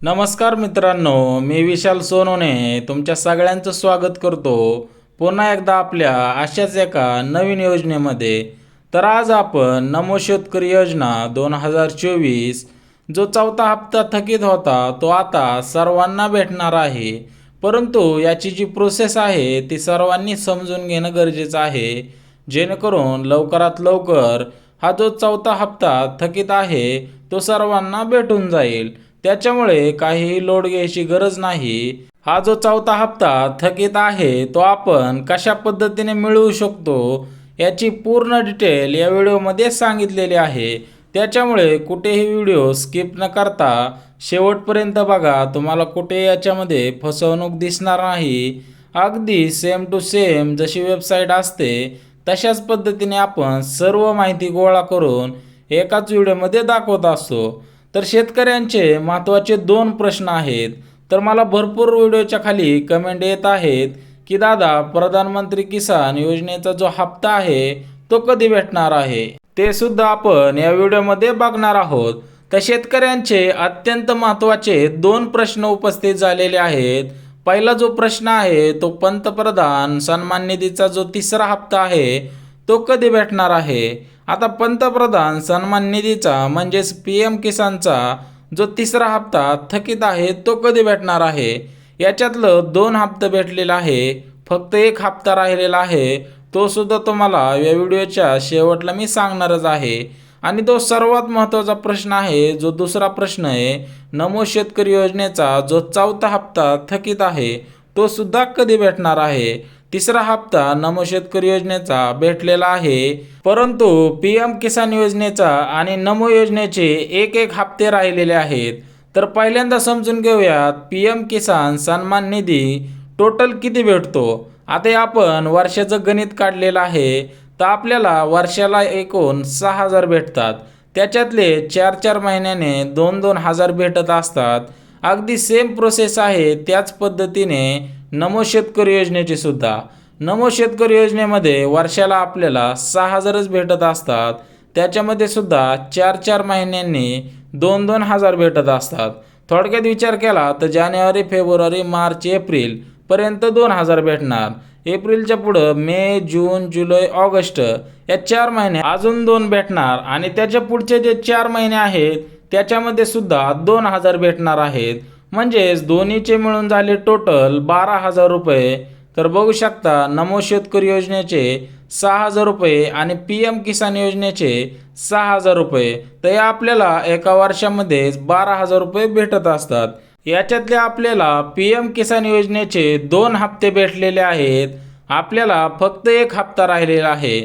नमस्कार मित्रांनो, मी विशाल सोनवणे तुमच्या सगळ्यांचं स्वागत करतो पुन्हा एकदा आपल्या अशाच एका नवीन योजनेमध्ये। तर आज आपण नमो शेतकरी योजना 2024 जो चौथा हप्ता थकीत होता तो आता सर्वांना भेटणार आहे। परंतु याची जी प्रोसेस आहे ती सर्वांनी समजून घेणं गरजेचं आहे, जेणेकरून लवकरात लवकर हा जो चौथा हप्ता थकीत आहे तो सर्वांना भेटून जाईल। त्याच्यामुळे काहीही लोड घ्यायची गरज नाही। हा जो चौथा हप्ता थकीत आहे तो आपण कशा पद्धतीने मिळवू शकतो याची पूर्ण डिटेल या व्हिडिओमध्ये सांगितलेली आहे। त्याच्यामुळे कुठेही व्हिडिओ स्किप न करता शेवटपर्यंत बघा, तुम्हाला कुठे याच्यामध्ये फसवणूक दिसणार नाही। अगदी सेम टू सेम जशी वेबसाईट असते तशाच पद्धतीने आपण सर्व माहिती गोळा करून एकाच व्हिडिओमध्ये दाखवत असतो। तर शेतकऱ्यांचे महत्त्वाचे 2 प्रश्न आहेत। तर मला भरपूर व्हिडिओच्या खाली कमेंट येत आहेत की दादा, प्रधानमंत्री किसान योजनेचा जो हप्ता आहे तो कधी भेटणार आहे, ते सुद्धा आपण या व्हिडिओमध्ये बघणार आहोत। तर शेतकऱ्यांचे अत्यंत महत्त्वाचे 2 प्रश्न उपस्थित झालेले आहेत। पहिला जो प्रश्न आहे तो पंतप्रधान सन्मान निधीचा जो तिसरा हप्ता आहे तो कधी भेटणार आहे। आता पंतप्रधान सन्मान निधीचा म्हणजेच PM किसानचा जो तिसरा हप्ता थकीत आहे तो कधी भेटणार आहे। याच्यातलं 2 हप्ते भेटलेला आहे, फक्त 1 हप्ता राहिलेला आहे, तो सुद्धा तुम्हाला या व्हिडिओच्या शेवटला मी सांगणारच आहे। आणि तो सर्वात महत्त्वाचा प्रश्न आहे, जो दुसरा प्रश्न आहे, नमो शेतकरी योजनेचा जो चौथा हप्ता थकीत आहे तो सुद्धा कधी भेटणार आहे। तिसरा हप्ता नमो शेतकरी योजनेचा भेटलेला आहे, परंतु PM किसान योजनेचा आणि नमो योजनेचे एक हप्ते राहिलेले आहेत। तर पहिल्यांदा समजून घेऊयात PM किसान सन्मान निधी टोटल किती भेटतो। आता आपण वर्षाचं गणित काढलेलं आहे, तर आपल्याला वर्षाला एकूण 6000 भेटतात। त्याच्यातले 4-4 महिन्याने 2-2 हजार भेटत असतात। अगदी सेम प्रोसेस आहे त्याच पद्धतीने नमो शेतकरी योजनेची सुद्धा। नमो शेतकरी योजनेमध्ये वर्षाला आपल्याला 6000च भेटत असतात, त्याच्यामध्ये सुद्धा 4-4 महिन्यांनी 2-2 हजार भेटत असतात। थोडक्यात विचार केला तर जानेवारी, फेब्रुवारी, मार्च, एप्रिल पर्यंत 2 हजार भेटणार। एप्रिलच्या पुढं मे, जून, जुलै, ऑगस्ट या 4 महिने अजून 2 भेटणार आणि त्याच्या पुढचे जे 4 महिने आहेत त्याच्यामध्ये सुद्धा 2 हजार भेटणार आहेत। म्हणजेच दोन्हीचे मिळून झाले टोटल 12,000 रुपये। तर बघू शकता नमो शेतकरी योजनेचे 6,000 रुपये आणि PM किसान योजनेचे 6,000 रुपये। तर या आपल्याला एका वर्षामध्ये 12,000 रुपये भेटत असतात। याच्यातले आपल्याला PM किसान योजनेचे 2 हप्ते भेटलेले आहेत, आपल्याला फक्त 1 हप्ता राहिलेला आहे।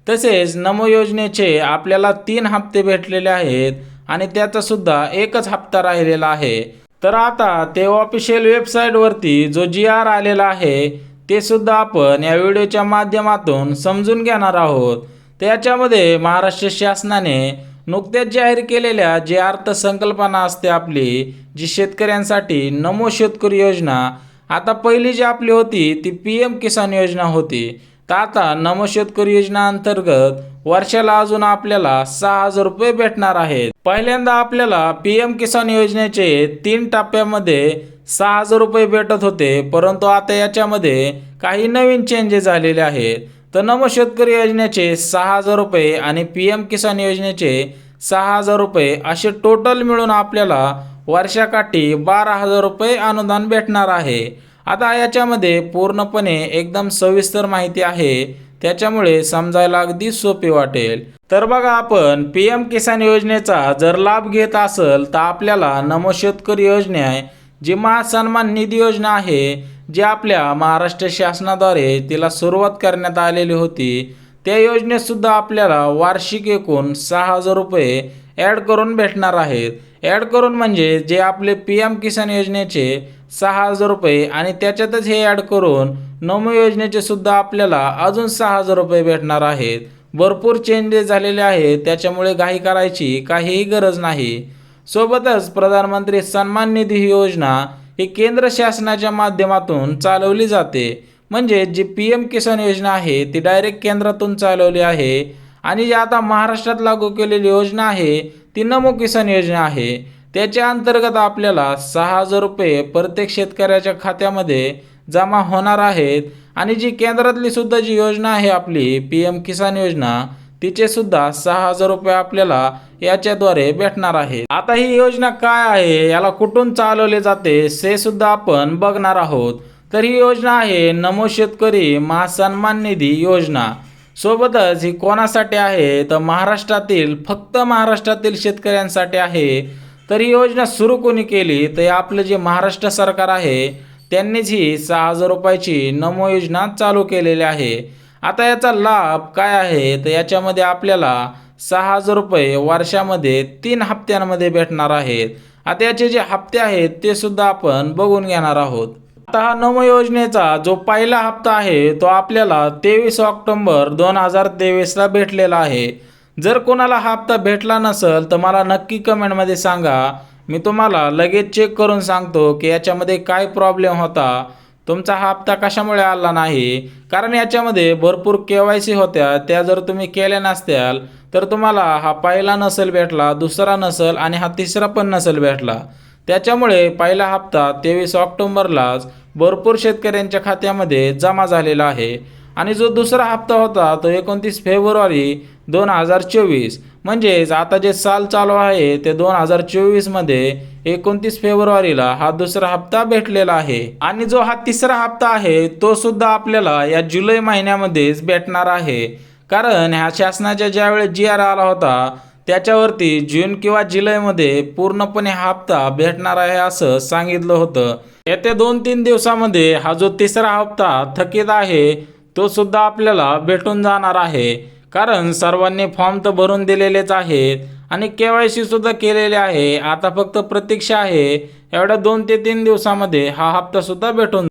तसेच नमो योजनेचे आपल्याला 3 हप्ते भेटलेले आहेत आणि त्याचा सुद्धा 1च हप्ता राहिलेला आहे। तर आता ते ऑफिशियल वेबसाईटवरती जो GR आलेला आहे ते सुद्धा आपण या व्हिडिओच्या माध्यमातून समजून घेणार आहोत। त्याच्यामध्ये महाराष्ट्र शासनाने नुकत्याच जाहीर केलेल्या जी अर्थसंकल्पना असते आपली, जी शेतकऱ्यांसाठी नमो शेतकरी योजना, आता पहिली जी आपली होती ती PM किसान योजना होती। तर आता नमो शेतकरी योजना अंतर्गत वर्षाला अजून आपल्याला 6,000 रुपये भेटणार आहेत। पहिल्यांदा आपल्याला PM किसान योजनेचे 3 टप्प्यामध्ये 6,000 रुपये भेटत होते, परंतु आता याच्यामध्ये काही नवीन चेंजेस झालेले आहेत। तर नमो शेतकरी योजनेचे 6,000 रुपये आणि PM किसान योजनेचे 6,000 रुपये असे टोटल मिळून आपल्याला वर्षाकाठी 12,000 रुपये अनुदान भेटणार आहे। आता याच्यामध्ये पूर्णपणे एकदम सविस्तर माहिती आहे, त्याच्यामुळे समजायला अगदी सोपे वाटेल। तर बघा, आपण PM किसान योजनेचा जर लाभ घेत असेल तर आपल्याला नमो शेतकरी योजना जी महासन्मान निधी योजना आहे, जी आपल्या महाराष्ट्र शासनाद्वारे तिला सुरुवात करण्यात आलेली होती, त्या योजनेत सुद्धा आपल्याला वार्षिक एकूण 6,000 रुपये ॲड करून भेटणार आहेत। ॲड करून म्हणजे जे आपले PM किसान योजनेचे 6,000 रुपये आणि त्याच्यातच हे ॲड करून नमो योजनेचे सुद्धा आपल्याला अजून 6,000 रुपये भेटणार आहेत। भरपूर चेंजेस झालेले आहेत, त्याच्यामुळे घाई करायची काहीही गरज नाही। सोबतच प्रधानमंत्री सन्मान निधी ही योजना ही केंद्र शासनाच्या माध्यमातून चालवली जाते। म्हणजे जी PM किसान योजना आहे ती डायरेक्ट केंद्रातून चालवली आहे आणि जी आता महाराष्ट्रात लागू केलेली योजना आहे ती नमो किसान योजना आहे। त्याच्या अंतर्गत आपल्याला 6,000 रुपये प्रत्येक शेतकऱ्याच्या खात्यामध्ये जमा होणार आहेत आणि जी केंद्रातली सुद्धा जी योजना आहे आपली PM किसान योजना, तिचे सुद्धा 6,000 रुपये आपल्याला याच्याद्वारे भेटणार आहेत. आता ही योजना काय आहे, याला कुठून चालवले जाते हे सुद्धा आपण बघणार आहोत. तर ही योजना आहे नमो शेतकरी महासन्मान निधी योजना. सोबतच ही कोणासाठी आहे तर महाराष्ट्रातील, फक्त महाराष्ट्रातील शेतकऱ्यांसाठी आहे. तर ही योजना सुरू कोणी केली तर आपलं जे महाराष्ट्र सरकार आहे त्यांनीच ही 6,000 रुपयाची नमो योजना चालू केलेली आहे. आता याचा लाभ काय आहे तर याच्यामध्ये आपल्याला 6,000 रुपये वर्षामध्ये 3 हप्त्यांमध्ये भेटणार आहेत. आता याचे जे हप्ते आहेत ते सुद्धा आपण बघून घेणार आहोत. आता हा नमो योजनेचा जो पहिला हप्ता आहे तो आपल्याला 23 ऑक्टोबर 2023ला भेटलेला आहे. जर कोणाला हा हप्ता भेटला नसेल तर मला नक्की कमेंटमध्ये सांगा. मी तुम्हाला लगेच चेक करून सांगतो की याच्यामध्ये काय प्रॉब्लेम होता, तुमचा हा हप्ता कशामुळे आला नाही. कारण याच्यामध्ये भरपूर KYC होत्या, त्या जर तुम्ही केल्या नसत्याल तर तुम्हाला हा पहिला नसेल भेटला, दुसरा नसेल आणि हा तिसरा पण नसेल भेटला. त्याच्यामुळे पहिला हप्ता 23 ऑक्टोबरलाच भरपूर शेतकऱ्यांच्या खात्यामध्ये जमा झालेला आहे आणि जो दुसरा हप्ता होता तो 29 फेब्रुवारी 2024, म्हणजेच आता जे साल चालू आहे ते 2024 मध्ये 29 फेब्रुवारीला हा दुसरा हप्ता भेटलेला आहे. आणि जो हा तिसरा हप्ता आहे तो सुद्धा आपल्याला या जुलै महिन्यामध्येच भेटणार आहे. कारण ह्या शासनाच्या ज्यावेळेस GR आला होता त्याच्यावरती जून किंवा जुलैमध्ये पूर्णपणे हा हप्ता भेटणार आहे असं सांगितलं होतं. येत्या 2-3 दिवसामध्ये हा जो तिसरा हप्ता थकीत आहे तो सुद्धा आपल्याला भेटून जाणार आहे. कारण सर्वांनी फॉर्म तर भरून दिलेलेच आहेत आणि KYC सुद्धा केलेले आहे. आता फक्त प्रतीक्षा आहे, एवढ्या 2 ते 3 दिवसामध्ये हा हप्ता सुद्धा भेटून